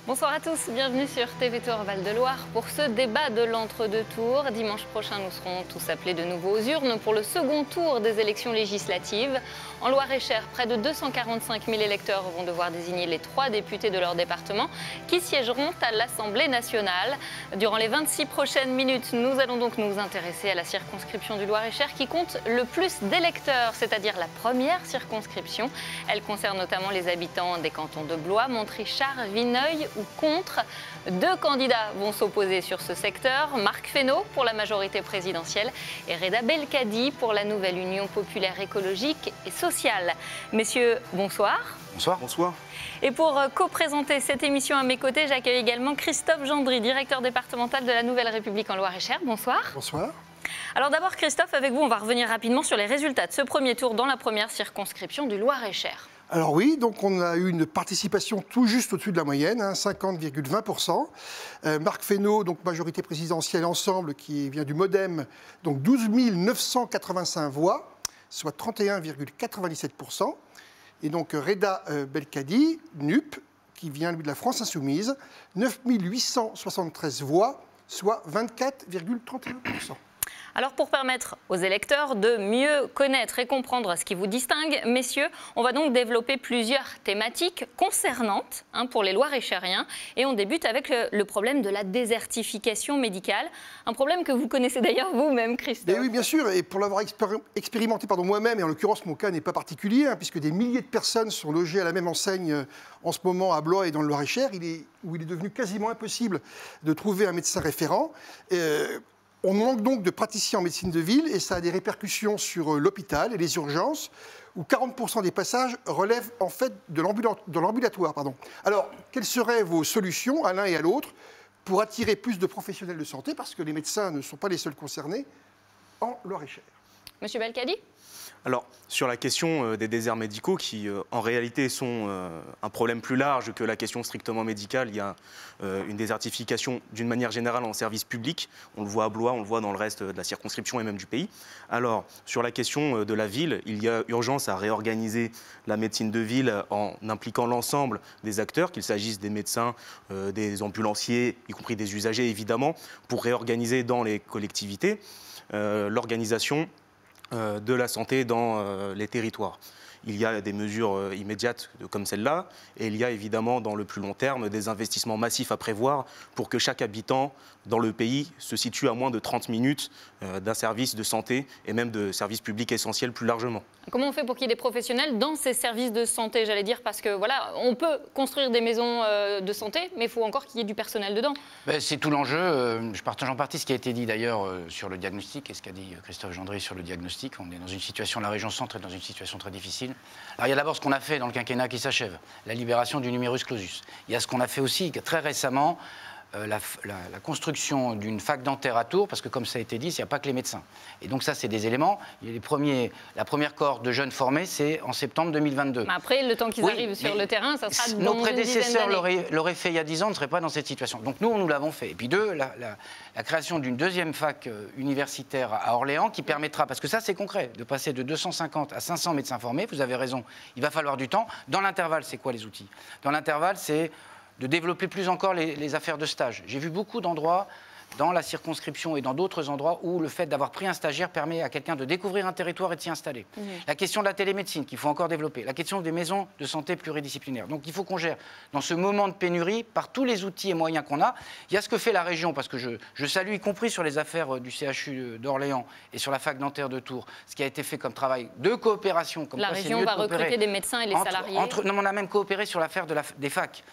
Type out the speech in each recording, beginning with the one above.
Bonsoir à tous, bienvenue sur TV Tour Val-de-Loire pour ce débat de l'entre-deux tours. Dimanche prochain, nous serons tous appelés de nouveau aux urnes pour le second tour des élections législatives. En Loir-et-Cher, près de 245 000 électeurs vont devoir désigner les 3 députés de leur département qui siégeront à l'Assemblée nationale. Durant les 26 prochaines minutes, nous allons donc nous intéresser à la circonscription du Loir-et-Cher qui compte le plus d'électeurs, c'est-à-dire la première circonscription. Elle concerne notamment les habitants des cantons de Blois, Montrichard, Vineuil ou Contre. 2 candidats vont s'opposer sur ce secteur, Marc Fesneau pour la majorité présidentielle et Reda Belkadi pour la nouvelle Union populaire écologique et sociale. Messieurs, bonsoir. Bonsoir. Bonsoir. Et pour co-présenter cette émission à mes côtés, j'accueille également Christophe Gendry, directeur départemental de la Nouvelle République en Loir-et-Cher. Bonsoir. Bonsoir. Alors d'abord Christophe, avec vous, on va revenir rapidement sur les résultats de ce premier tour dans la première circonscription du Loir-et-Cher. Alors oui, donc on a eu une participation tout juste au-dessus de la moyenne, 50,20%. Marc Fesneau, donc majorité présidentielle ensemble, qui vient du MoDem, donc 12 985 voix, soit 31,97%. Et donc Reda Belkadi, NUP, qui vient lui de la France Insoumise, 9 873 voix, soit 24,31%. Alors pour permettre aux électeurs de mieux connaître et comprendre ce qui vous distingue, messieurs, on va donc développer plusieurs thématiques concernantes pour les Loir-et-Chériens. Et on débute avec le problème de la désertification médicale, un problème que vous connaissez d'ailleurs vous-même, Christophe. Et oui, bien sûr, et pour l'avoir expérimenté moi-même, et en l'occurrence mon cas n'est pas particulier, puisque des milliers de personnes sont logées à la même enseigne en ce moment à Blois et dans le Loir-et-Cher, où il est devenu quasiment impossible de trouver un médecin référent. On manque donc de praticiens en médecine de ville et ça a des répercussions sur l'hôpital et les urgences où 40% des passages relèvent en fait de l'ambulatoire. Alors, quelles seraient vos solutions à l'un et à l'autre pour attirer plus de professionnels de santé parce que les médecins ne sont pas les seuls concernés en Loir-et-Cher? Monsieur Belkadi? Alors, sur la question des déserts médicaux, qui en réalité sont un problème plus large que la question strictement médicale, il y a une désertification d'une manière générale en service public. On le voit à Blois, on le voit dans le reste de la circonscription et même du pays. Alors, sur la question de la ville, il y a urgence à réorganiser la médecine de ville en impliquant l'ensemble des acteurs, qu'il s'agisse des médecins, des ambulanciers, y compris des usagers évidemment, pour réorganiser dans les collectivités l'organisation de la santé dans les territoires. Il y a des mesures immédiates comme celle-là et il y a évidemment dans le plus long terme des investissements massifs à prévoir pour que chaque habitant dans le pays se situe à moins de 30 minutes d'un service de santé et même de services publics essentiels plus largement. Comment on fait pour qu'il y ait des professionnels dans ces services de santé, j'allais dire, parce que voilà, on peut construire des maisons de santé, mais il faut encore qu'il y ait du personnel dedans. C'est tout l'enjeu. Je partage en partie ce qui a été dit d'ailleurs sur le diagnostic et ce qu'a dit Christophe Gendry sur le diagnostic. On est dans une situation, la région centre est dans une situation très difficile. Alors il y a d'abord ce qu'on a fait dans le quinquennat qui s'achève, la libération du numerus clausus. Il y a ce qu'on a fait aussi très récemment, la construction d'une fac dentaire à Tours, parce que comme ça a été dit, il n'y a pas que les médecins. Et donc ça, c'est des éléments. Il y a la première cohorte de jeunes formés, c'est en septembre 2022. Mais après, le temps qu'ils arrivent sur le terrain, ça sera dans nos prédécesseurs l'auraient fait il y a 10 ans, on ne serait pas dans cette situation. Donc nous l'avons fait. Et puis la création d'une deuxième fac universitaire à Orléans qui permettra, parce que ça c'est concret, de passer de 250 à 500 médecins formés. Vous avez raison, il va falloir du temps. Dans l'intervalle, c'est quoi les outils? Dans l'intervalle, c'est de développer plus encore les affaires de stage. J'ai vu beaucoup d'endroits dans la circonscription et dans d'autres endroits où le fait d'avoir pris un stagiaire permet à quelqu'un de découvrir un territoire et de s'y installer. La question de la télémédecine qu'il faut encore développer, la question des maisons de santé pluridisciplinaires. Donc il faut qu'on gère dans ce moment de pénurie par tous les outils et moyens qu'on a. Il y a ce que fait la région, parce que je salue, y compris sur les affaires du CHU d'Orléans et sur la fac dentaire de Tours, ce qui a été fait comme travail de coopération. Comme la région va recruter des médecins et les salariés. Non, on a même coopéré sur l'affaire des facs.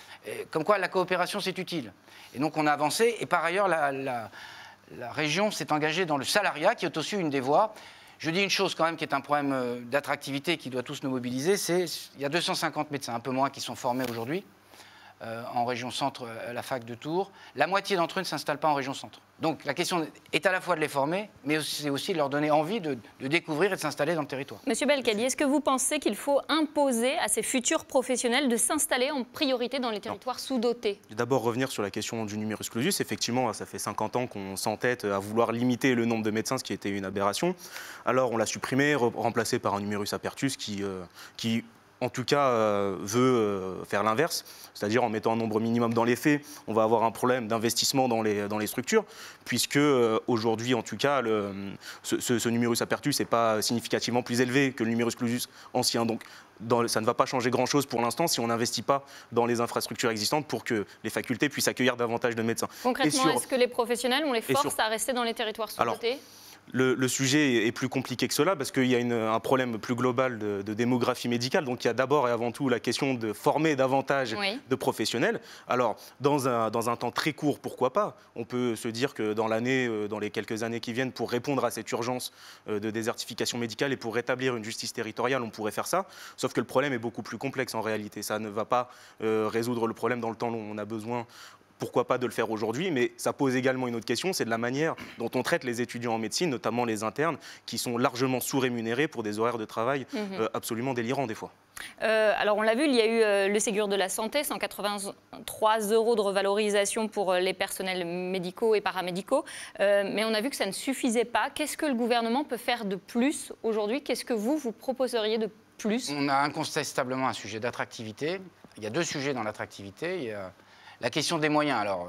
Comme quoi la coopération c'est utile. Et donc on a avancé. Et par ailleurs, la région s'est engagée dans le salariat, qui est aussi une des voies. Je dis une chose quand même qui est un problème d'attractivité qui doit tous nous mobiliser, c'est qu'il y a 250 médecins, un peu moins, qui sont formés aujourd'hui en région centre à la fac de Tours. La moitié d'entre eux ne s'installent pas en région centre. Donc la question est à la fois de les former, mais c'est aussi de leur donner envie de découvrir et de s'installer dans le territoire. Monsieur Belkadi, est-ce que vous pensez qu'il faut imposer à ces futurs professionnels de s'installer en priorité dans les territoires sous-dotés? D'abord revenir sur la question du numerus clausus. Effectivement, ça fait 50 ans qu'on s'entête à vouloir limiter le nombre de médecins, ce qui était une aberration. Alors on l'a supprimé, remplacé par un numerus apertus qui en tout cas, veut faire l'inverse, c'est-à-dire en mettant un nombre minimum dans les faits, on va avoir un problème d'investissement dans les structures, puisque aujourd'hui, en tout cas, ce numerus apertus n'est pas significativement plus élevé que le numerus clausus ancien. Donc, ça ne va pas changer grand-chose pour l'instant si on n'investit pas dans les infrastructures existantes pour que les facultés puissent accueillir davantage de médécins. Concrètement, est-ce que les professionnels, on les force à rester dans les territoires sous-dotés ? Le sujet est plus compliqué que cela parce qu'il y a un problème plus global de démographie médicale. Donc il y a d'abord et avant tout la question de former davantage de professionnels. Alors dans un temps très court, pourquoi pas ? On peut se dire que dans les quelques années qui viennent, pour répondre à cette urgence de désertification médicale et pour rétablir une justice territoriale, on pourrait faire ça. Sauf que le problème est beaucoup plus complexe en réalité. Ça ne va pas résoudre le problème dans le temps long. On a besoin... Pourquoi pas de le faire aujourd'hui, mais ça pose également une autre question, c'est de la manière dont on traite les étudiants en médecine, notamment les internes, qui sont largement sous-rémunérés pour des horaires de travail absolument délirants des fois. Alors on l'a vu, il y a eu le Ségur de la Santé, 183 € de revalorisation pour les personnels médicaux et paramédicaux, mais on a vu que ça ne suffisait pas. Qu'est-ce que le gouvernement peut faire de plus aujourd'hui ? Qu'est-ce que vous proposeriez de plus ? On a incontestablement un sujet d'attractivité. Il y a deux sujets dans l'attractivité. Il y a la question des moyens, alors,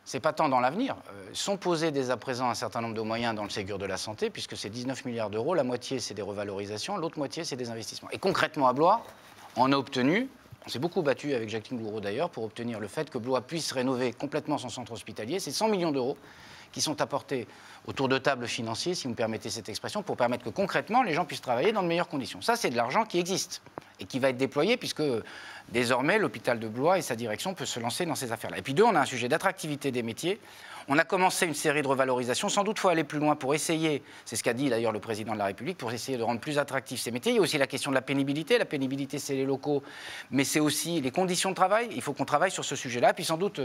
ce n'est pas tant dans l'avenir. Sont posés dès à présent un certain nombre de moyens dans le Ségur de la Santé, puisque c'est 19 milliards d'euros, la moitié c'est des revalorisations, l'autre moitié c'est des investissements. Et concrètement à Blois, on a obtenu, on s'est beaucoup battu avec Jacqueline Gouraud d'ailleurs, pour obtenir le fait que Blois puisse rénover complètement son centre hospitalier. C'est 100 millions d'euros qui sont apportés autour de tables financiers, si vous me permettez cette expression, pour permettre que concrètement les gens puissent travailler dans de meilleures conditions. Ça, c'est de l'argent qui existe et qui va être déployé puisque désormais l'hôpital de Blois et sa direction peuvent se lancer dans ces affaires-là. Et puis deux, on a un sujet d'attractivité des métiers. On a commencé une série de revalorisations. Sans doute, il faut aller plus loin pour essayer, c'est ce qu'a dit d'ailleurs le président de la République, pour essayer de rendre plus attractifs ces métiers. Il y a aussi la question de la pénibilité. La pénibilité, c'est les locaux, mais c'est aussi les conditions de travail. Il faut qu'on travaille sur ce sujet-là. Puis sans doute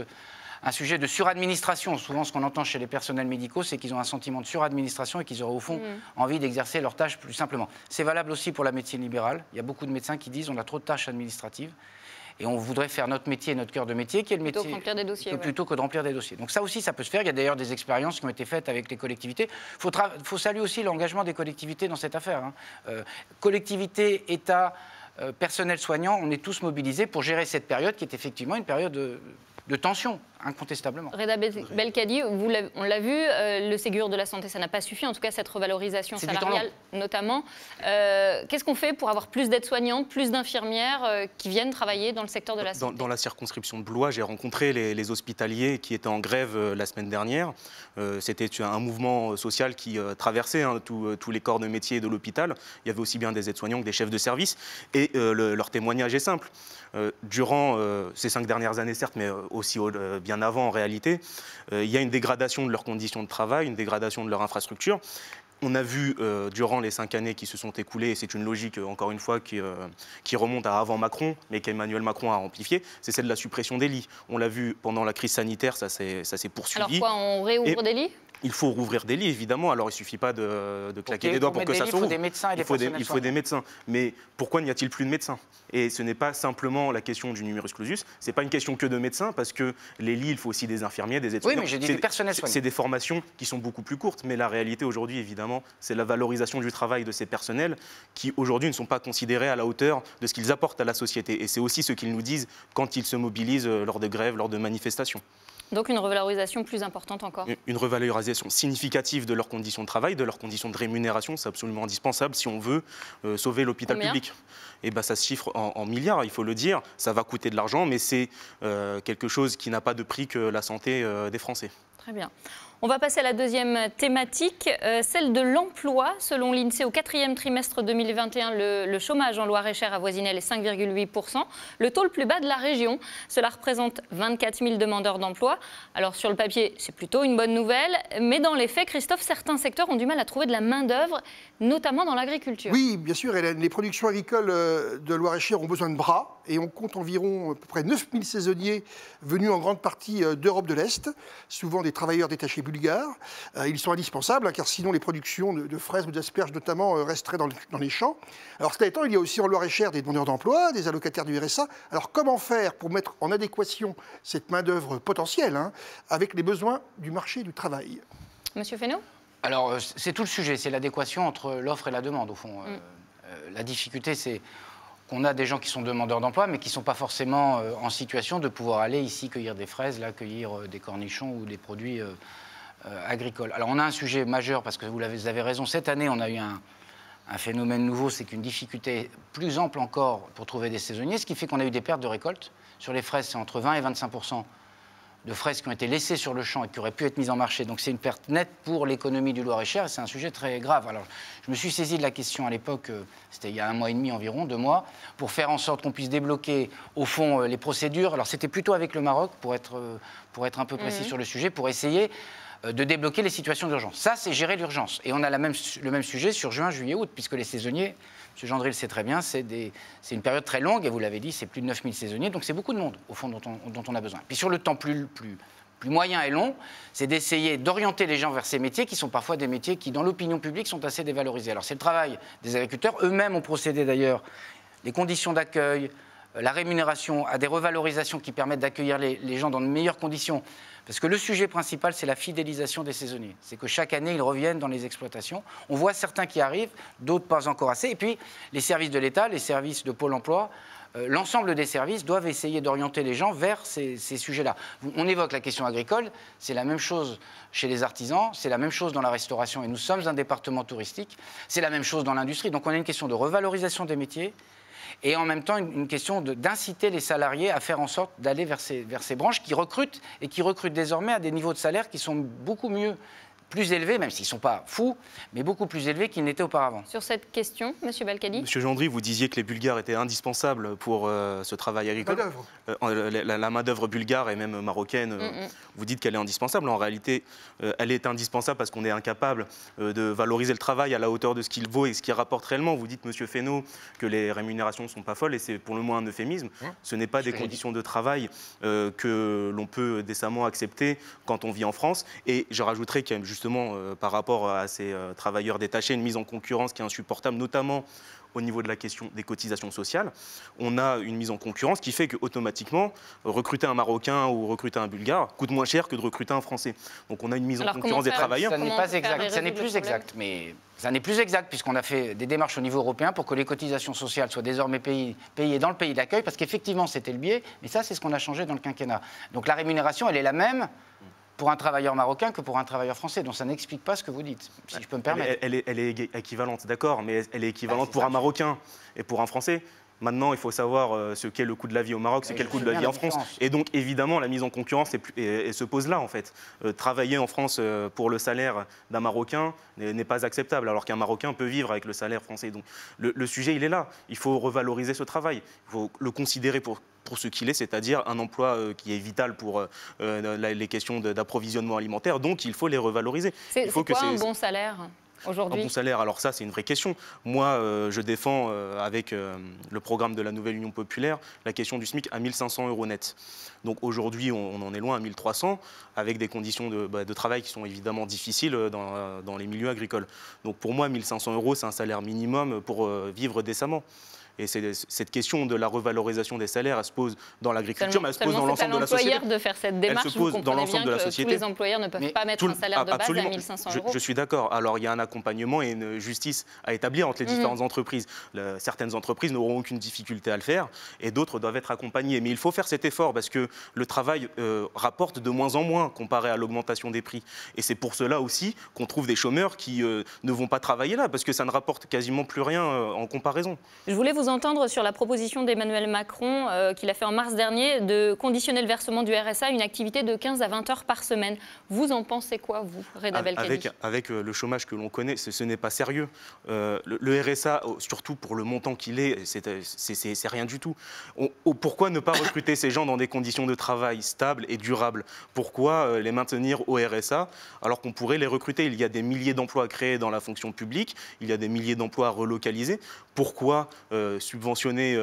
un sujet de suradministration. Souvent, ce qu'on entend chez les personnels médicaux, c'est qu'ils ont un sentiment de suradministration et qu'ils auraient au fond envie d'exercer leurs tâches plus simplement. C'est valable aussi pour la médecine libérale. Il y a beaucoup de médecins qui disent on a trop de tâches administratives. Et on voudrait faire notre métier, notre cœur de métier, qui est le métier plutôt que de remplir des dossiers. Donc ça aussi, ça peut se faire. Il y a d'ailleurs des expériences qui ont été faites avec les collectivités. Il faut saluer aussi l'engagement des collectivités dans cette affaire. Collectivités, État, personnel soignant, on est tous mobilisés pour gérer cette période qui est effectivement une période de tension, incontestablement. Reda Belkadi, on l'a vu, le Ségur de la Santé, ça n'a pas suffi, en tout cas cette revalorisation salariale notamment. Qu'est-ce qu'on fait pour avoir plus d'aides-soignantes, plus d'infirmières qui viennent travailler dans le secteur de la santé ? Dans la circonscription de Blois, j'ai rencontré les hospitaliers qui étaient en grève la semaine dernière. C'était un mouvement social qui traversait tous les corps de métier de l'hôpital. Il y avait aussi bien des aides-soignants que des chefs de service. Et leur témoignage est simple. Durant ces 5 dernières années, certes, mais aussi bien avant en réalité, il y a une dégradation de leurs conditions de travail, une dégradation de leur infrastructure. On a vu durant les 5 années qui se sont écoulées, et c'est une logique, encore une fois, qui remonte à avant Macron, mais qu'Emmanuel Macron a amplifiée, c'est celle de la suppression des lits. On l'a vu pendant la crise sanitaire, ça s'est poursuivi. Alors quoi, on réouvre des lits ? Il faut rouvrir des lits, évidemment. Alors, il ne suffit pas de claquer des doigts pour que ça s'ouvre. Il faut des médecins et des personnels. Il faut des médecins. Mais pourquoi n'y a-t-il plus de médecins ? Et ce n'est pas simplement la question du numerus clausus. Ce n'est pas une question que de médecins, parce que les lits, il faut aussi des infirmiers, des aides-soignants. Oui, mais j'ai dit des personnels soignants. C'est des formations qui sont beaucoup plus courtes. Mais la réalité aujourd'hui, évidemment, c'est la valorisation du travail de ces personnels qui, aujourd'hui, ne sont pas considérés à la hauteur de ce qu'ils apportent à la société. Et c'est aussi ce qu'ils nous disent quand ils se mobilisent lors de grèves, lors de manifestations. Donc une revalorisation plus importante encore. Une revalorisation significative de leurs conditions de travail, de leurs conditions de rémunération, c'est absolument indispensable si on veut sauver l'hôpital public. Et ça se chiffre en milliards, il faut le dire. Ça va coûter de l'argent, mais c'est quelque chose qui n'a pas de prix que la santé des Français. Très bien. On va passer à la deuxième thématique, celle de l'emploi. Selon l'INSEE, au 4e trimestre 2021, le chômage en Loir-et-Cher avoisinait les 5,8%, le taux le plus bas de la région. Cela représente 24 000 demandeurs d'emploi. Alors sur le papier, c'est plutôt une bonne nouvelle, mais dans les faits, Christophe, certains secteurs ont du mal à trouver de la main-d'œuvre, notamment dans l'agriculture. Oui, bien sûr, Hélène, les productions agricoles de Loir-et-Cher ont besoin de bras et on compte environ à peu près 9 000 saisonniers venus en grande partie d'Europe de l'Est, souvent des travailleurs détachés bulgares. Ils sont indispensables, car sinon les productions de fraises ou d'asperges notamment resteraient dans les champs. Alors cela étant, il y a aussi en Loir-et-Cher des demandeurs d'emploi, des allocataires du RSA. Alors comment faire pour mettre en adéquation cette main-d'œuvre potentielle avec les besoins du marché du travail ? Monsieur Fesneau ? Alors c'est tout le sujet, c'est l'adéquation entre l'offre et la demande au fond. La difficulté, c'est qu'on a des gens qui sont demandeurs d'emploi, mais qui ne sont pas forcément en situation de pouvoir aller ici cueillir des fraises, là cueillir des cornichons ou des produits agricoles. Alors on a un sujet majeur, parce que vous avez raison, cette année on a eu un phénomène nouveau, c'est qu'une difficulté plus ample encore pour trouver des saisonniers, ce qui fait qu'on a eu des pertes de récolte. Sur les fraises, c'est entre 20 et 25% de fraises qui ont été laissées sur le champ et qui auraient pu être mises en marché. Donc c'est une perte nette pour l'économie du Loir-et-Cher et c'est un sujet très grave. Alors je me suis saisi de la question à l'époque, c'était il y a 1 mois et demi environ, 2 mois, pour faire en sorte qu'on puisse débloquer au fond les procédures. Alors c'était plutôt avec le Maroc, pour être un peu précis sur le sujet, pour essayer de débloquer les situations d'urgence. Ça, c'est gérer l'urgence. Et on a le même sujet sur juin, juillet, août, puisque les saisonniers, M. Gendry le sait très bien, c'est une période très longue, et vous l'avez dit, c'est plus de 9000 saisonniers, donc c'est beaucoup de monde, au fond, dont on a besoin. Puis sur le temps plus moyen et long, c'est d'essayer d'orienter les gens vers ces métiers, qui sont parfois des métiers qui, dans l'opinion publique, sont assez dévalorisés. Alors c'est le travail des agriculteurs, eux-mêmes ont procédé d'ailleurs, les conditions d'accueil, la rémunération, à des revalorisations qui permettent d'accueillir les gens dans de meilleures conditions. Parce que le sujet principal, c'est la fidélisation des saisonniers. C'est que chaque année, ils reviennent dans les exploitations. On voit certains qui arrivent, d'autres pas encore assez. Et puis, les services de l'État, les services de Pôle emploi, l'ensemble des services doivent essayer d'orienter les gens vers ces sujets-là. On évoque la question agricole, c'est la même chose chez les artisans, c'est la même chose dans la restauration, et nous sommes un département touristique, c'est la même chose dans l'industrie. Donc on a une question de revalorisation des métiers, et en même temps une question d'inciter les salariés à faire en sorte d'aller vers ces branches qui recrutent, et qui recrutent désormais à des niveaux de salaire qui sont beaucoup plus élevés, même s'ils ne sont pas fous, mais beaucoup plus élevés qu'ils n'étaient auparavant. Sur cette question, M. Belkadi. Monsieur Gendry, vous disiez que les Bulgares étaient indispensables pour ce travail agricole. La main-d'œuvre bulgare et même marocaine, vous dites qu'elle est indispensable. En réalité, elle est indispensable parce qu'on est incapable de valoriser le travail à la hauteur de ce qu'il vaut et ce qu'il rapporte réellement. Vous dites, Monsieur Fesneau, que les rémunérations ne sont pas folles et c'est pour le moins un euphémisme. Ce n'est pas des conditions de travail que l'on peut décemment accepter quand on vit en France. Et je rajouterais qu'il y a justement, par rapport à ces travailleurs détachés, une mise en concurrence qui est insupportable, notamment au niveau de la question des cotisations sociales. On a une mise en concurrence qui fait qu'automatiquement, recruter un Marocain ou recruter un Bulgare coûte moins cher que de recruter un Français. Donc on a une mise en concurrence des travailleurs. Ça n'est pas exact, ça n'est plus exact, mais ça n'est plus exact puisqu'on a fait des démarches au niveau européen pour que les cotisations sociales soient désormais payées dans le pays d'accueil, parce qu'effectivement c'était le biais, mais ça c'est ce qu'on a changé dans le quinquennat. Donc la rémunération, elle est la même pour un travailleur marocain que pour un travailleur français. Donc ça n'explique pas ce que vous dites, si je peux me permettre. Elle est équivalente, d'accord, mais elle est équivalente pour un Marocain et pour un Français. Maintenant, il faut savoir ce qu'est le coût de la vie au Maroc, ce qu'est le coût de la vie en France. Et donc, évidemment, la mise en concurrence se pose là, en fait. Travailler en France pour le salaire d'un Marocain n'est pas acceptable, alors qu'un Marocain peut vivre avec le salaire français. Donc, le sujet, il est là. Il faut revaloriser ce travail. Il faut le considérer pour ce qu'il est, c'est-à-dire un emploi qui est vital pour les questions d'approvisionnement alimentaire. Donc, il faut les revaloriser. C'est quoi un bon salaire ? Aujourd'hui. Un bon salaire, alors ça c'est une vraie question. Moi je défends avec le programme de la nouvelle Union populaire la question du SMIC à 1 500 € net. Donc aujourd'hui on en est loin à 1 300 avec des conditions de travail qui sont évidemment difficiles dans les milieux agricoles. Donc pour moi 1 500 € c'est un salaire minimum pour vivre décemment. Et cette question de la revalorisation des salaires, elle se pose dans l'agriculture, mais elle se pose dans l'ensemble de la société. C'est à l'employeur de faire cette démarche. Elle se pose dans l'ensemble de la société. Tous les employeurs ne peuvent pas mettre un salaire de base à 1 500 €. Je suis d'accord. Alors il y a un accompagnement et une justice à établir entre les différentes entreprises. Certaines entreprises n'auront aucune difficulté à le faire et d'autres doivent être accompagnées. Mais il faut faire cet effort parce que le travail rapporte de moins en moins comparé à l'augmentation des prix. Et c'est pour cela aussi qu'on trouve des chômeurs qui ne vont pas travailler là parce que ça ne rapporte quasiment plus rien en comparaison. Je voulais vous entendre sur la proposition d'Emmanuel Macron qu'il a fait en mars dernier de conditionner le versement du RSA à une activité de 15 à 20 heures par semaine. Vous en pensez quoi, vous, Reda Belkadi ? Avec le chômage que l'on connaît, ce n'est pas sérieux. Le RSA, surtout pour le montant qu'il est, c'est rien du tout. Pourquoi ne pas recruter ces gens dans des conditions de travail stables et durables ? Pourquoi les maintenir au RSA alors qu'on pourrait les recruter ? Il y a des milliers d'emplois créés dans la fonction publique, il y a des milliers d'emplois à relocaliser. Pourquoi subventionner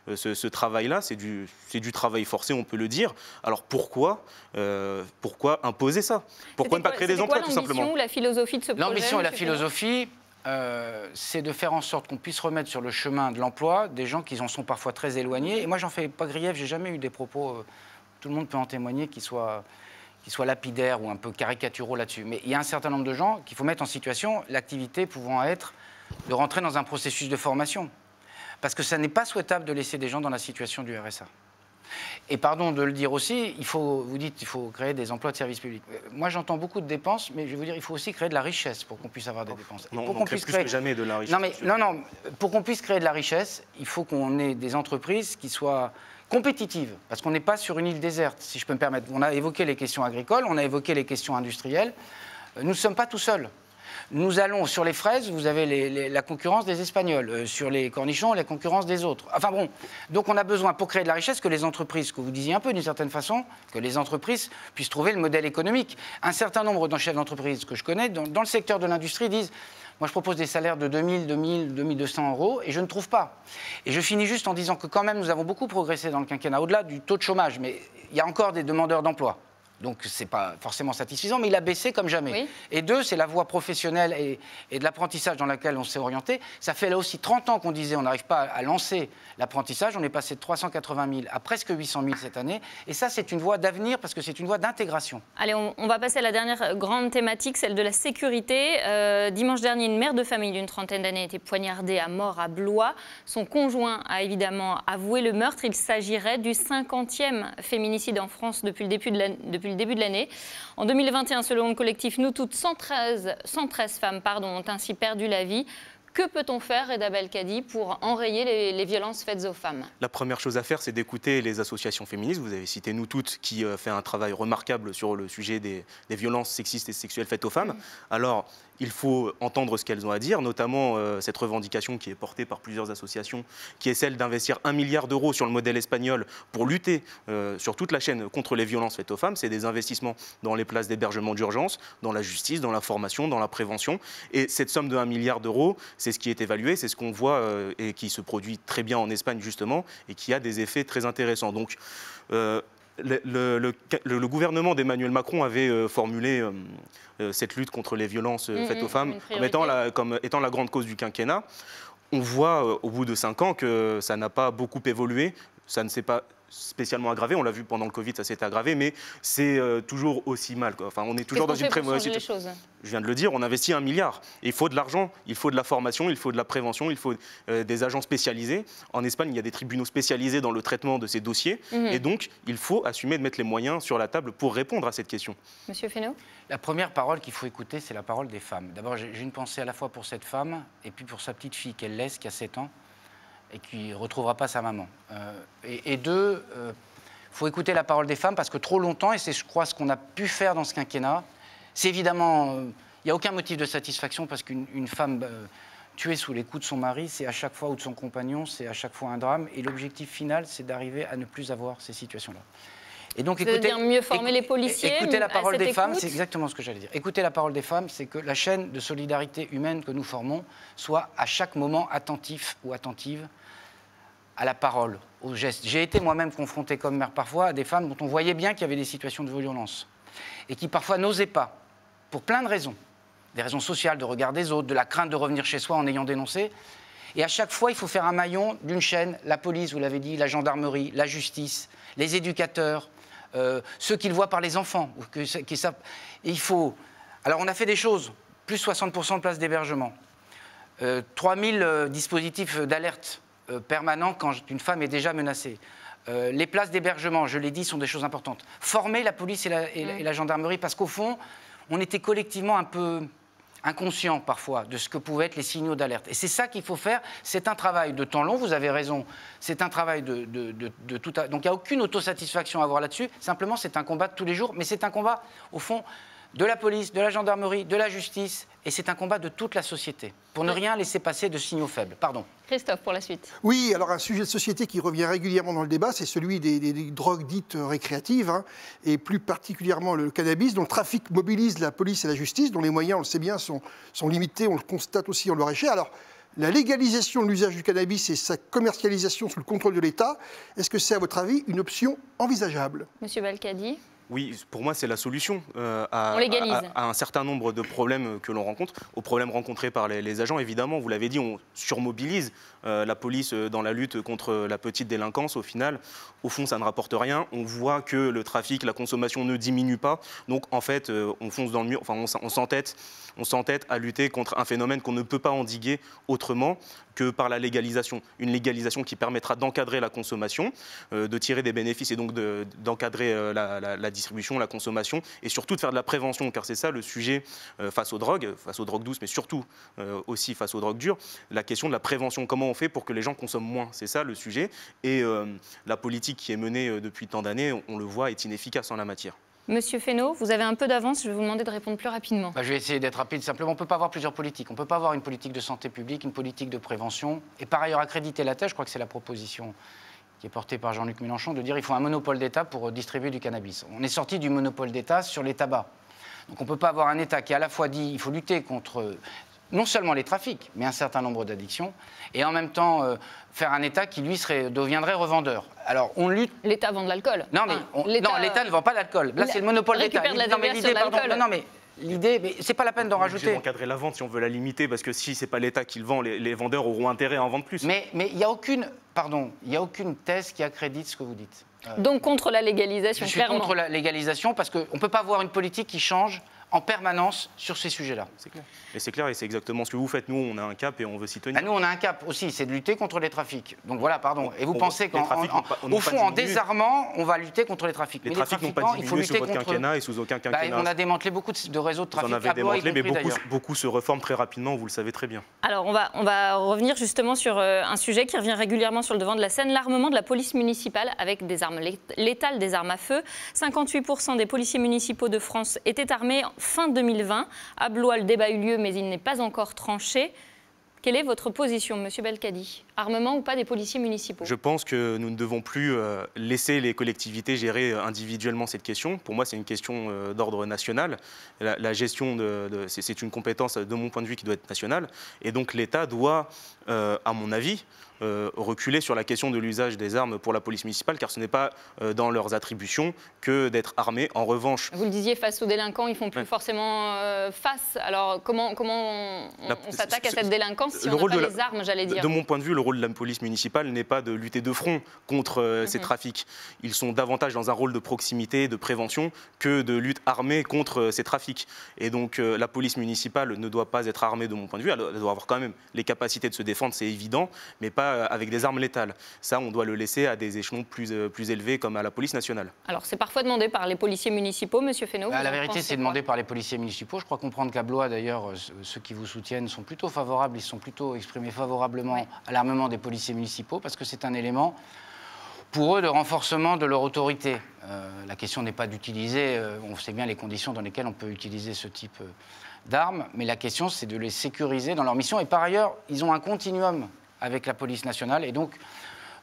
ce travail-là? C'est du travail forcé, on peut le dire. Alors pourquoi imposer ça? Pourquoi ne pas créer des emplois, tout simplement? L'ambition ou la philosophie de ce projet? L'ambition et la philosophie, c'est de faire en sorte qu'on puisse remettre sur le chemin de l'emploi des gens qui en sont parfois très éloignés. Et moi, j'en fais pas grief, j'ai jamais eu des propos, tout le monde peut en témoigner, qui soient lapidaires ou un peu caricaturaux là-dessus. Mais il y a un certain nombre de gens qu'il faut mettre en situation, l'activité pouvant être de rentrer dans un processus de formation. Parce que ça n'est pas souhaitable de laisser des gens dans la situation du RSA. Et pardon de le dire aussi, vous dites qu'il faut créer des emplois de service public. Moi, j'entends beaucoup de dépenses, mais je vais vous dire, il faut aussi créer de la richesse pour qu'on puisse avoir des dépenses. Non, pour on crée plus que jamais de la richesse. Non, pour qu'on puisse créer de la richesse, il faut qu'on ait des entreprises qui soient compétitives, parce qu'on n'est pas sur une île déserte, si je peux me permettre. On a évoqué les questions agricoles, on a évoqué les questions industrielles. Nous ne sommes pas tout seuls. Nous allons sur les fraises, vous avez la concurrence des Espagnols. Sur les cornichons, la concurrence des autres. Enfin bon, donc on a besoin, pour créer de la richesse, que les entreprises, que vous disiez un peu d'une certaine façon, que les entreprises puissent trouver le modèle économique. Un certain nombre de chefs d'entreprise que je connais, dans le secteur de l'industrie, disent « Moi, je propose des salaires de 2000, 2000, 2200 euros et je ne trouve pas. » Et je finis juste en disant que quand même, nous avons beaucoup progressé dans le quinquennat, au-delà du taux de chômage, mais il y a encore des demandeurs d'emploi. Donc, ce n'est pas forcément satisfaisant, mais il a baissé comme jamais. Oui. Et deux, c'est la voie professionnelle et de l'apprentissage dans laquelle on s'est orienté. Ça fait là aussi 30 ans qu'on disait on n'arrive pas à lancer l'apprentissage. On est passé de 380 000 à presque 800 000 cette année. Et ça, c'est une voie d'avenir parce que c'est une voie d'intégration. Allez, on va passer à la dernière grande thématique, celle de la sécurité. Dimanche dernier, une mère de famille d'une trentaine d'années a été poignardée à mort à Blois. Son conjoint a évidemment avoué le meurtre. Il s'agirait du 50e féminicide en France depuis le début de l'année. En 2021, selon le collectif Nous Toutes, 113 femmes ont ainsi perdu la vie. Que peut-on faire, Reda Belkadi, pour enrayer les violences faites aux femmes? La première chose à faire, c'est d'écouter les associations féministes. Vous avez cité Nous Toutes, qui fait un travail remarquable sur le sujet des violences sexistes et sexuelles faites aux femmes. Alors, il faut entendre ce qu'elles ont à dire, notamment cette revendication qui est portée par plusieurs associations, qui est celle d'investir 1 milliard d'euros sur le modèle espagnol pour lutter sur toute la chaîne contre les violences faites aux femmes. C'est des investissements dans les places d'hébergement d'urgence, dans la justice, dans la formation, dans la prévention. Et cette somme de 1 milliard d'euros, c'est ce qui est évalué, c'est ce qu'on voit et qui se produit très bien en Espagne justement et qui a des effets très intéressants. Donc, le gouvernement d'Emmanuel Macron avait formulé cette lutte contre les violences faites aux femmes comme étant la grande cause du quinquennat. On voit au bout de 5 ans que ça n'a pas beaucoup évolué, ça ne s'est pas spécialement aggravé, on l'a vu pendant le Covid, ça s'est aggravé, mais c'est toujours aussi mal, quoi. Enfin, on est toujours dans une très mauvaise situation. Je viens de le dire, on investit 1 milliard. Et il faut de l'argent, il faut de la formation, il faut de la prévention, il faut des agents spécialisés. En Espagne, il y a des tribunaux spécialisés dans le traitement de ces dossiers. Et donc, il faut assumer de mettre les moyens sur la table pour répondre à cette question. Monsieur Fesneau ? La première parole qu'il faut écouter, c'est la parole des femmes. D'abord, j'ai une pensée à la fois pour cette femme et puis pour sa petite fille qu'elle laisse, qui a 7 ans. Et qui ne retrouvera pas sa maman. Et deux, il faut écouter la parole des femmes parce que trop longtemps, et c'est je crois ce qu'on a pu faire dans ce quinquennat, c'est évidemment, il n'y a aucun motif de satisfaction parce qu'une femme tuée sous les coups de son mari, c'est à chaque fois, ou de son compagnon, c'est à chaque fois un drame. Et l'objectif final, c'est d'arriver à ne plus avoir ces situations-là. Et donc, c'est-à-dire mieux former les policiers. Écouter la parole des femmes, c'est exactement ce que j'allais dire. Écouter la parole des femmes, c'est que la chaîne de solidarité humaine que nous formons soit à chaque moment attentif ou attentive à la parole, aux gestes. J'ai été moi-même confronté comme mère parfois à des femmes dont on voyait bien qu'il y avait des situations de violence et qui parfois n'osaient pas, pour plein de raisons. Des raisons sociales, de regard des autres, de la crainte de revenir chez soi en ayant dénoncé. Et à chaque fois, il faut faire un maillon d'une chaîne, la police, vous l'avez dit, la gendarmerie, la justice, les éducateurs, ceux qui le voient par les enfants. Il faut... Alors, on a fait des choses, plus 60% de places d'hébergement, 3000 dispositifs d'alerte permanents quand une femme est déjà menacée. Les places d'hébergement, je l'ai dit, sont des choses importantes. Former la police et la gendarmerie, parce qu'au fond, on était collectivement un peu inconscients parfois de ce que pouvaient être les signaux d'alerte. Et c'est ça qu'il faut faire. C'est un travail de temps long, vous avez raison. C'est un travail de tout... Donc il n'y a aucune autosatisfaction à avoir là-dessus. Simplement, c'est un combat de tous les jours. Mais c'est un combat, au fond, de la police, de la gendarmerie, de la justice. Et c'est un combat de toute la société, pour ne rien laisser passer de signaux faibles. Pardon. Christophe, pour la suite. Oui, alors un sujet de société qui revient régulièrement dans le débat, c'est celui des drogues dites récréatives, et plus particulièrement le cannabis, dont le trafic mobilise la police et la justice, dont les moyens, on le sait bien, sont limités, on le constate aussi en Loir-et-Cher. Alors, la légalisation de l'usage du cannabis et sa commercialisation sous le contrôle de l'État, est-ce que c'est, à votre avis, une option envisageable? Monsieur Belkadi. Oui, pour moi, c'est la solution On légalise. à un certain nombre de problèmes que l'on rencontre. Aux problèmes rencontrés par les agents, évidemment, vous l'avez dit, on surmobilise la police dans la lutte contre la petite délinquance. Au final, au fond, ça ne rapporte rien. On voit que le trafic, la consommation ne diminue pas. Donc, en fait, on fonce dans le mur. Enfin, on s'entête à lutter contre un phénomène qu'on ne peut pas endiguer autrement que par la légalisation. Une légalisation qui permettra d'encadrer la consommation, de tirer des bénéfices et donc d'encadrer la distribution, la consommation et surtout de faire de la prévention, car c'est ça le sujet face aux drogues douces, mais surtout aussi face aux drogues dures, la question de la prévention. Comment on fait pour que les gens consomment moins? C'est ça le sujet. Et la politique qui est menée depuis tant d'années, on le voit, est inefficace en la matière. Monsieur Fesneau, vous avez un peu d'avance, je vais vous demander de répondre plus rapidement. Je vais essayer d'être rapide. Simplement, on ne peut pas avoir plusieurs politiques. On ne peut pas avoir une politique de santé publique, une politique de prévention, et par ailleurs accréditer la thèse. Je crois que c'est la proposition qui est portée par Jean-Luc Mélenchon, de dire qu'il faut un monopole d'État pour distribuer du cannabis. On est sorti du monopole d'État sur les tabacs. Donc on ne peut pas avoir un État qui à la fois dit qu'il faut lutter contre non seulement les trafics, mais un certain nombre d'addictions, et en même temps faire un État qui, lui, deviendrait revendeur. Alors, on lutte... L'État vend de l'alcool. Non, mais l'État ne vend pas d'alcool. Là, c'est le monopole d'État. Non, mais l'idée, mais c'est pas la peine d'en rajouter. On est encadrer la vente si on veut la limiter, parce que si c'est pas l'État qui le vend, les vendeurs auront intérêt à en vendre plus. Mais il n'y a aucune thèse qui accrédite ce que vous dites. Donc contre la légalisation, clairement. Je suis contre la légalisation parce qu'on ne peut pas avoir une politique qui change en permanence sur ces sujets-là. C'est clair. Et c'est clair, et c'est exactement ce que vous faites. Nous, on a un cap et on veut s'y tenir. Nous, on a un cap aussi, c'est de lutter contre les trafics. Donc voilà, pardon. Et vous pensez qu'au fond, en désarmant, on va lutter contre les trafics. Les trafics n'ont pas diminué sous votre quinquennat et sous aucun quinquennat. On a démantelé beaucoup de réseaux de trafic. Vous en avez démantelé, mais beaucoup se reforment très rapidement, vous le savez très bien. Alors, on va revenir justement sur un sujet qui revient régulièrement sur le devant de la scène, l'armement de la police municipale avec des armes létales, des armes à feu. 58% des policiers municipaux de France étaient armés fin 2020. À Blois, le débat a eu lieu, mais il n'est pas encore tranché. Quelle est votre position, Monsieur Belkadi? Armement ou pas des policiers municipaux? Je pense que nous ne devons plus laisser les collectivités gérer individuellement cette question. Pour moi, c'est une question d'ordre national. La gestion, c'est une compétence, de mon point de vue, qui doit être nationale. Et donc l'État doit, à mon avis, reculer sur la question de l'usage des armes pour la police municipale, car ce n'est pas dans leurs attributions que d'être armés. En revanche... Vous le disiez, face aux délinquants, ils ne font plus forcément face. Alors comment on s'attaque à cette délinquance si on n'a pas les armes, j'allais dire? De mon point de vue, le rôle de la police municipale n'est pas de lutter de front contre ces trafics. Ils sont davantage dans un rôle de proximité, de prévention, que de lutte armée contre ces trafics. Et donc la police municipale ne doit pas être armée, de mon point de vue. Elle doit avoir quand même les capacités de se défendre, c'est évident, mais pas avec des armes létales. Ça, on doit le laisser à des échelons plus élevés, comme à la police nationale. Alors, c'est parfois demandé par les policiers municipaux, Monsieur Fesneau. La vérité, c'est demandé par les policiers municipaux. Je crois comprendre qu'à Blois, d'ailleurs, ceux qui vous soutiennent sont plutôt favorables, ils sont plutôt exprimés favorablement à l'armement des policiers municipaux, parce que c'est un élément pour eux de renforcement de leur autorité. La question n'est pas d'utiliser, on sait bien les conditions dans lesquelles on peut utiliser ce type d'armes, mais la question, c'est de les sécuriser dans leur mission. Et par ailleurs, ils ont un continuum avec la police nationale, et donc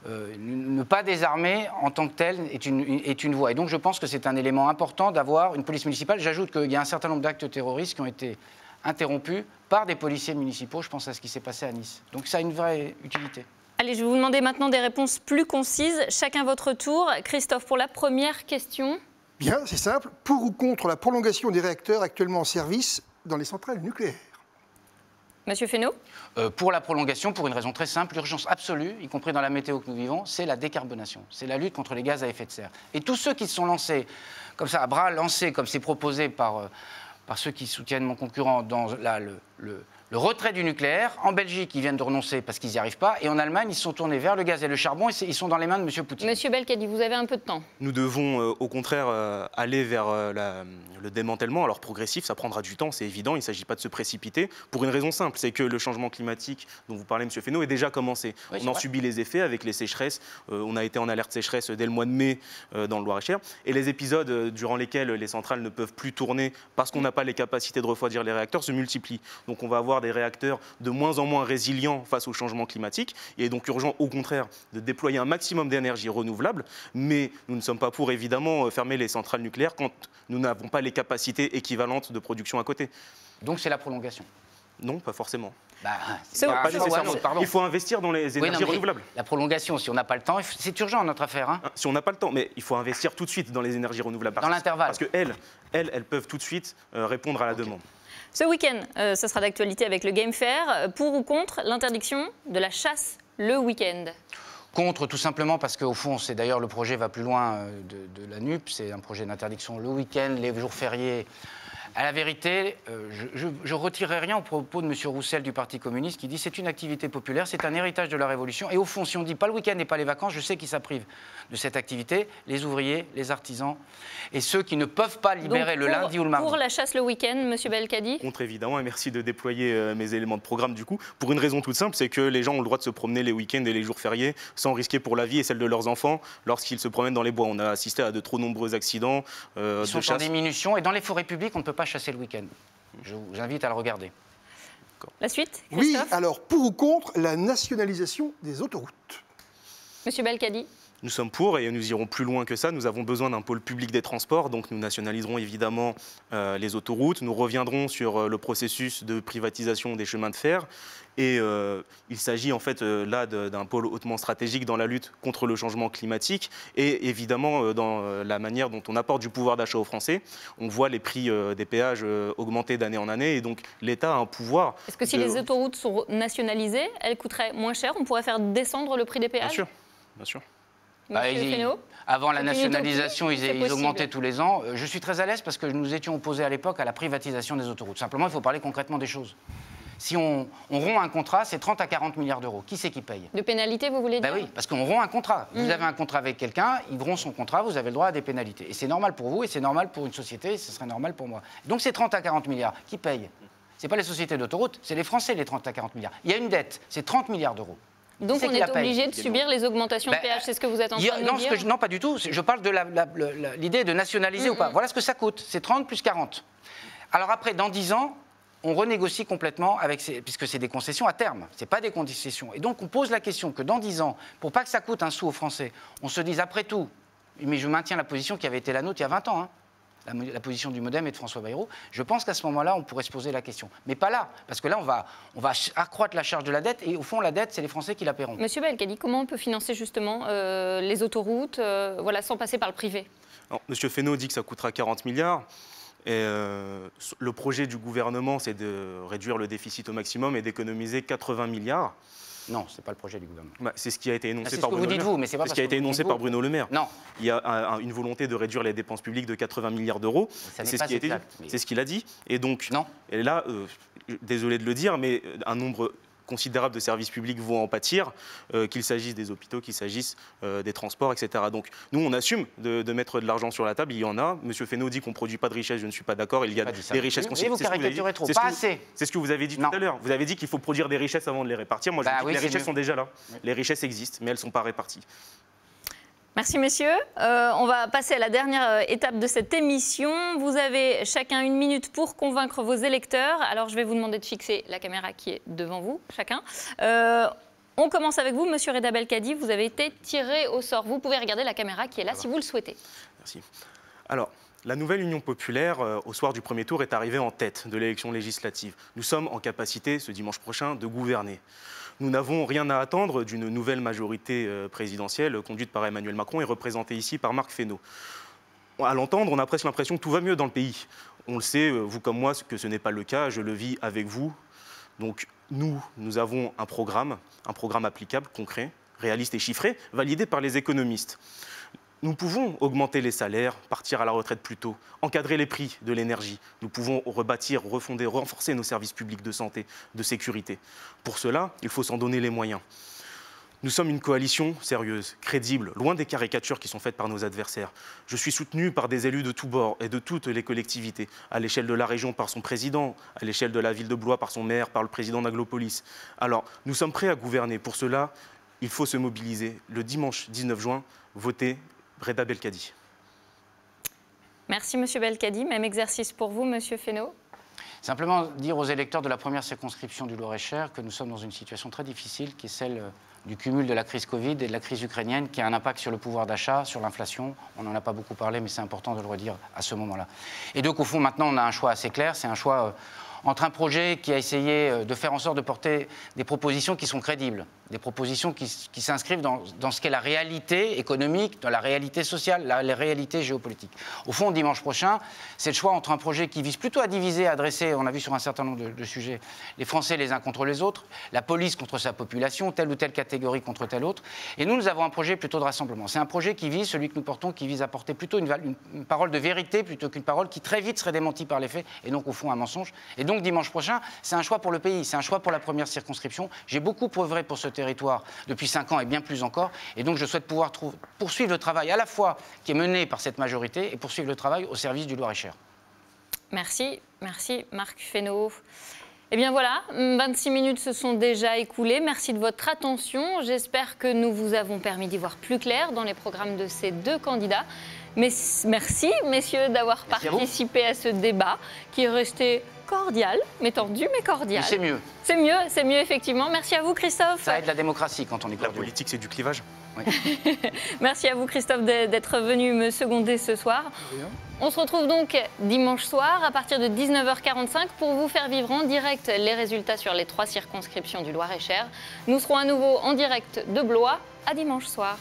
ne pas désarmer en tant que tel est une voie. Et donc je pense que c'est un élément important d'avoir une police municipale. J'ajoute qu'il y a un certain nombre d'actes terroristes qui ont été interrompus par des policiers municipaux. Je pense à ce qui s'est passé à Nice. Donc ça a une vraie utilité. Allez, je vais vous demander maintenant des réponses plus concises. Chacun votre tour. Christophe, pour la première question. Bien, c'est simple. Pour ou contre la prolongation des réacteurs actuellement en service dans les centrales nucléaires? Monsieur Fesneau? Pour la prolongation, pour une raison très simple, l'urgence absolue, y compris dans la météo que nous vivons, c'est la décarbonation, c'est la lutte contre les gaz à effet de serre. Et tous ceux qui se sont lancés, comme ça, à bras lancés, comme c'est proposé par ceux qui soutiennent mon concurrent dans le retrait du nucléaire, en Belgique, ils viennent de renoncer parce qu'ils n'y arrivent pas, et en Allemagne, ils se sont tournés vers le gaz et le charbon, et ils sont dans les mains de M. Poutine. Monsieur Belkadi, vous avez un peu de temps. Nous devons au contraire aller vers le démantèlement. Alors progressif, ça prendra du temps, c'est évident, il ne s'agit pas de se précipiter, pour une raison simple, c'est que le changement climatique dont vous parlez, M. Fesneau, est déjà commencé. Oui, on en subit les effets avec les sécheresses, on a été en alerte sécheresse dès le mois de mai dans le Loir-et-Cher, et les épisodes durant lesquels les centrales ne peuvent plus tourner parce qu'on n'a pas les capacités de refroidir les réacteurs se multiplient. Donc on va avoir des réacteurs de moins en moins résilients face au changement climatique. Il est donc urgent, au contraire, de déployer un maximum d'énergie renouvelable. Mais nous ne sommes pas pour, évidemment, fermer les centrales nucléaires quand nous n'avons pas les capacités équivalentes de production à côté. Donc c'est la prolongation. Non, pas forcément. Il faut investir dans les énergies renouvelables. La prolongation, si on n'a pas le temps, c'est urgent notre affaire. Hein. Si on n'a pas le temps, mais il faut investir tout de suite dans les énergies renouvelables. Dans l'intervalle. Parce qu'elles peuvent tout de suite répondre à la demande. Ce week-end, ce sera d'actualité avec le Game Fair. Pour ou contre l'interdiction de la chasse le week-end? Contre, tout simplement parce qu'au fond, c'est d'ailleurs le projet va plus loin de la NUP, c'est un projet d'interdiction le week-end, les jours fériés. À la vérité, je ne retirerai rien au propos de M. Roussel du Parti communiste qui dit c'est une activité populaire, c'est un héritage de la Révolution. Et au fond, si on ne dit pas le week-end et pas les vacances, je sais qui ça prive de cette activité, les ouvriers, les artisans et ceux qui ne peuvent pas libérer le lundi ou le mardi. Pour la chasse le week-end, M. Belkadi? Contre, évidemment, et merci de déployer mes éléments de programme du coup. Pour une raison toute simple, c'est que les gens ont le droit de se promener les week-ends et les jours fériés sans risquer pour la vie et celle de leurs enfants lorsqu'ils se promènent dans les bois. On a assisté à de trop nombreux accidents Ils sont en diminution et dans les forêts publiques, on ne peut pas chasser le week-end. Je vous invite à le regarder. La suite, Oui, Christophe? alors pour ou contre la nationalisation des autoroutes? Monsieur Belkadi? Nous sommes pour et nous irons plus loin que ça. Nous avons besoin d'un pôle public des transports, donc nous nationaliserons évidemment les autoroutes. Nous reviendrons sur le processus de privatisation des chemins de fer. Et il s'agit en fait là d'un pôle hautement stratégique dans la lutte contre le changement climatique et évidemment dans la manière dont on apporte du pouvoir d'achat aux Français. On voit les prix des péages augmenter d'année en année et donc l'État a un pouvoir. Est-ce que si les autoroutes sont nationalisées, elles coûteraient moins cher? On pourrait faire descendre le prix des péages? Bien sûr, bien sûr. Avant la nationalisation, ils augmentaient possible. tous les ans. Je suis très à l'aise parce que nous étions opposés à l'époque à la privatisation des autoroutes. Simplement, il faut parler concrètement des choses. Si on rompt un contrat, c'est 30 à 40 milliards d'euros. Qui c'est qui paye? De pénalités, vous voulez dire? Oui, parce qu'on rompt un contrat. Vous avez un contrat avec quelqu'un, il rompt son contrat, vous avez le droit à des pénalités. Et c'est normal pour vous, et c'est normal pour une société, et ce serait normal pour moi. Donc c'est 30 à 40 milliards. Qui paye? Ce n'est pas les sociétés d'autoroutes, c'est les Français, les 30 à 40 milliards. Il y a une dette, c'est 30 milliards d'euros. Donc on est obligé de subir les augmentations de péage, c'est ce que vous êtes en train de nous dire? Non, pas du tout. Je parle de l'idée de nationaliser ou pas. Voilà ce que ça coûte. C'est 30 plus 40. Alors après, dans 10 ans, on renégocie complètement, puisque c'est des concessions à terme. Ce n'est pas des concessions. Et donc on pose la question que dans 10 ans, pour pas que ça coûte un sou aux Français, on se dise après tout, mais je maintiens la position qui avait été la nôtre il y a 20 ans, hein, la position du MoDem et de François Bayrou, je pense qu'à ce moment-là, on pourrait se poser la question. Mais pas là, parce que là, on va accroître la charge de la dette, et au fond, la dette, c'est les Français qui la paieront. Monsieur Belkadi, comment on peut financer justement les autoroutes sans passer par le privé? Monsieur Fesneau dit que ça coûtera 40 milliards. Et le projet du gouvernement, c'est de réduire le déficit au maximum et d'économiser 80 milliards. Non, ce n'est pas le projet du gouvernement. C'est ce qui a été énoncé par Bruno Le Maire. C'est ce que vous dites vous, mais c'est pas ce qui a été énoncé par Bruno Le Maire. Non. Il y a une volonté de réduire les dépenses publiques de 80 milliards d'euros. C'est ce qu'il a dit. Et donc, non. Et là, désolé de le dire, mais un nombre considérables de services publics vont en pâtir, qu'il s'agisse des hôpitaux, qu'il s'agisse des transports, etc. Donc nous, on assume de mettre de l'argent sur la table, il y en a. Monsieur Fesneau dit qu'on ne produit pas de richesse, je ne suis pas d'accord, il y a des richesses considérables. Vous caricaturez trop, pas assez. C'est ce que vous avez dit tout à l'heure. Vous avez dit qu'il faut produire des richesses avant de les répartir. Moi, je dis que les richesses sont déjà là. Les richesses existent, mais elles ne sont pas réparties. Merci messieurs. On va passer à la dernière étape de cette émission. Vous avez chacun 1 minute pour convaincre vos électeurs. Alors je vais vous demander de fixer la caméra qui est devant vous, chacun. On commence avec vous, monsieur Reda Belkadi. Vous avez été tiré au sort. Vous pouvez regarder la caméra qui est là si vous le souhaitez. Merci. Alors, la nouvelle Union populaire, au soir du premier tour, est arrivée en tête de l'élection législative. Nous sommes en capacité, ce dimanche prochain, de gouverner. Nous n'avons rien à attendre d'une nouvelle majorité présidentielle conduite par Emmanuel Macron et représentée ici par Marc Fesneau. À l'entendre, on a presque l'impression que tout va mieux dans le pays. On le sait, vous comme moi, que ce n'est pas le cas, je le vis avec vous. Donc nous avons un programme applicable, concret, réaliste et chiffré, validé par les économistes. Nous pouvons augmenter les salaires, partir à la retraite plus tôt, encadrer les prix de l'énergie. Nous pouvons rebâtir, refonder, renforcer nos services publics de santé, de sécurité. Pour cela, il faut s'en donner les moyens. Nous sommes une coalition sérieuse, crédible, loin des caricatures qui sont faites par nos adversaires. Je suis soutenu par des élus de tous bords et de toutes les collectivités, à l'échelle de la région par son président, à l'échelle de la ville de Blois par son maire, par le président d'Aglopolis. Alors, nous sommes prêts à gouverner. Pour cela, il faut se mobiliser. Le dimanche 19 juin, votez Reda Belkadi. Merci monsieur Belkadi. Même exercice pour vous, monsieur Fesneau. Simplement dire aux électeurs de la première circonscription du Loir-et-Cher que nous sommes dans une situation très difficile, qui est celle du cumul de la crise Covid et de la crise ukrainienne, qui a un impact sur le pouvoir d'achat, sur l'inflation. On n'en a pas beaucoup parlé, mais c'est important de le redire à ce moment-là. Et donc, au fond, maintenant, on a un choix assez clair. C'est un choix entre un projet qui a essayé de faire en sorte de porter des propositions qui sont crédibles, des propositions qui s'inscrivent dans ce qu'est la réalité économique, dans la réalité sociale, la réalité géopolitique. Au fond, dimanche prochain, c'est le choix entre un projet qui vise plutôt à diviser, à adresser, on a vu sur un certain nombre de sujets, les Français les uns contre les autres, la police contre sa population, telle ou telle catégorie contre telle autre. Et nous avons un projet plutôt de rassemblement. C'est un projet qui vise, celui que nous portons, qui vise à porter plutôt une parole de vérité plutôt qu'une parole qui très vite serait démentie par les faits, et donc au fond un mensonge. Et donc dimanche prochain, c'est un choix pour le pays, c'est un choix pour la première circonscription. J'ai beaucoup œuvré pour ce territoire depuis 5 ans et bien plus encore, et donc je souhaite pouvoir poursuivre le travail à la fois qui est mené par cette majorité et poursuivre le travail au service du Loir-et-Cher. Merci Marc Fesneau. Eh bien voilà, 26 minutes se sont déjà écoulées. Merci de votre attention. J'espère que nous vous avons permis d'y voir plus clair dans les programmes de ces 2 candidats. Mais merci, messieurs, d'avoir participé à ce débat qui est resté cordial, mais tendu, mais cordial. C'est mieux. C'est mieux, effectivement. Merci à vous, Christophe. Ça aide la démocratie quand on est cordial. La politique, c'est du clivage. Oui. Merci à vous, Christophe, d'être venu me seconder ce soir. On se retrouve donc dimanche soir à partir de 19h45 pour vous faire vivre en direct les résultats sur les 3 circonscriptions du Loir-et-Cher. Nous serons à nouveau en direct de Blois. À dimanche soir.